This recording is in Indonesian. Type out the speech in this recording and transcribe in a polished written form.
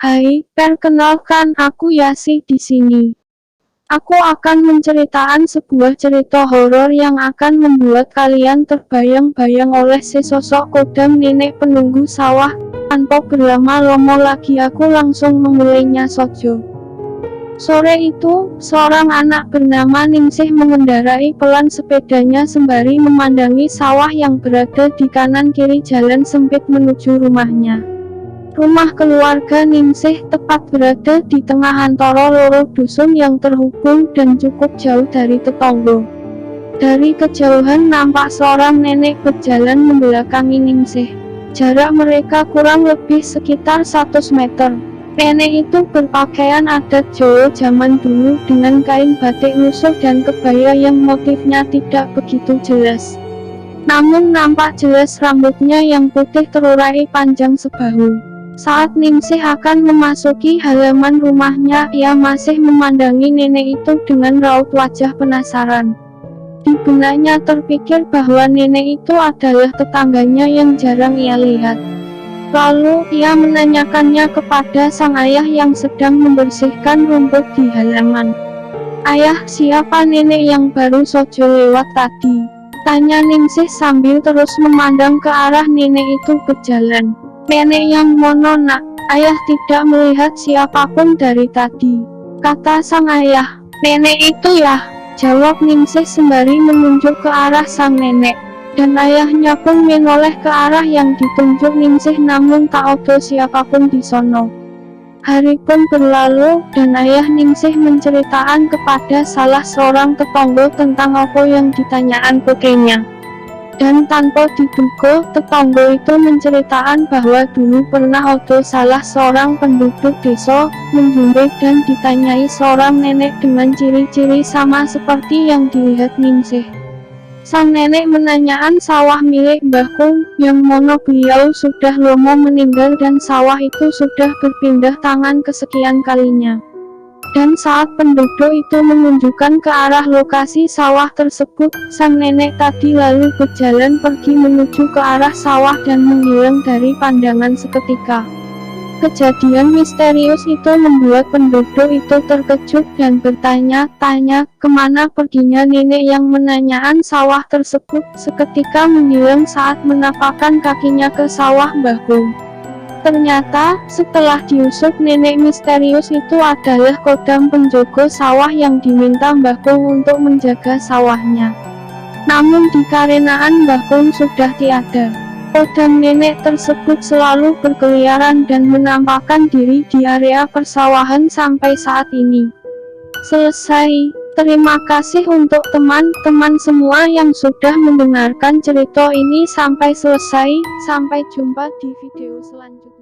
Hai, perkenalkan aku Yasi di sini. Aku akan menceritakan sebuah cerita horor yang akan membuat kalian terbayang-bayang oleh sesosok kodam nenek penunggu sawah. Tanpa berlama-lama lagi aku langsung memulainya saja. Sore itu, seorang anak bernama Ningsih mengendarai pelan sepedanya sembari memandangi sawah yang berada di kanan kiri jalan sempit menuju rumahnya. Rumah keluarga Ningsih tepat berada di tengah antara loro dusun yang terhubung dan cukup jauh dari tetangga. Dari kejauhan nampak seorang nenek berjalan membelakangi Ningsih. Jarak mereka kurang lebih sekitar 100 meter. Nenek itu berpakaian adat Jawa zaman dulu dengan kain batik lusuh dan kebaya yang motifnya tidak begitu jelas. Namun nampak jelas rambutnya yang putih terurai panjang sebahu. Saat Ningsih akan memasuki halaman rumahnya, ia masih memandangi nenek itu dengan raut wajah penasaran. Di benaknya terpikir bahwa nenek itu adalah tetangganya yang jarang ia lihat. Lalu, ia menanyakannya kepada sang ayah yang sedang membersihkan rumput di halaman. "Ayah, siapa nenek yang baru saja lewat tadi?" tanya Ningsih sambil terus memandang ke arah nenek itu berjalan. "Nenek yang mono nak, ayah tidak melihat siapapun dari tadi," kata sang ayah. "Nenek itu ya," jawab Ningsih sembari menunjuk ke arah sang nenek. Dan ayahnya pun menoleh ke arah yang ditunjuk Ningsih namun tak ada siapapun di sono. Hari pun berlalu, dan ayah Ningsih menceritakan kepada salah seorang tetangga tentang apa yang ditanyakan putrinya. Dan tanpa diduga, tetangga itu menceritakan bahwa dulu pernah ada salah seorang penduduk desa menjumpai dan ditanyai seorang nenek dengan ciri-ciri sama seperti yang dilihat Ningsih. Sang nenek menanyakan sawah milik mbahku, yang mana beliau sudah lama meninggal dan sawah itu sudah berpindah tangan kesekian kalinya. Dan saat penduduk itu menunjukkan ke arah lokasi sawah tersebut, sang nenek tadi lalu berjalan pergi menuju ke arah sawah dan menghilang dari pandangan seketika. Kejadian misterius itu membuat penduduk itu terkejut dan bertanya-tanya kemana perginya nenek yang menanyakan sawah tersebut seketika menghilang saat menapakkan kakinya ke sawah mbahku. Ternyata, setelah diusut nenek misterius itu adalah kodam penjogo sawah yang diminta mbahku untuk menjaga sawahnya. Namun dikarenaan mbahku sudah tiada, kodam nenek tersebut selalu berkeliaran dan menampakkan diri di area persawahan sampai saat ini. Selesai. Terima kasih untuk teman-teman semua yang sudah mendengarkan cerita ini sampai selesai. Sampai jumpa di video selanjutnya.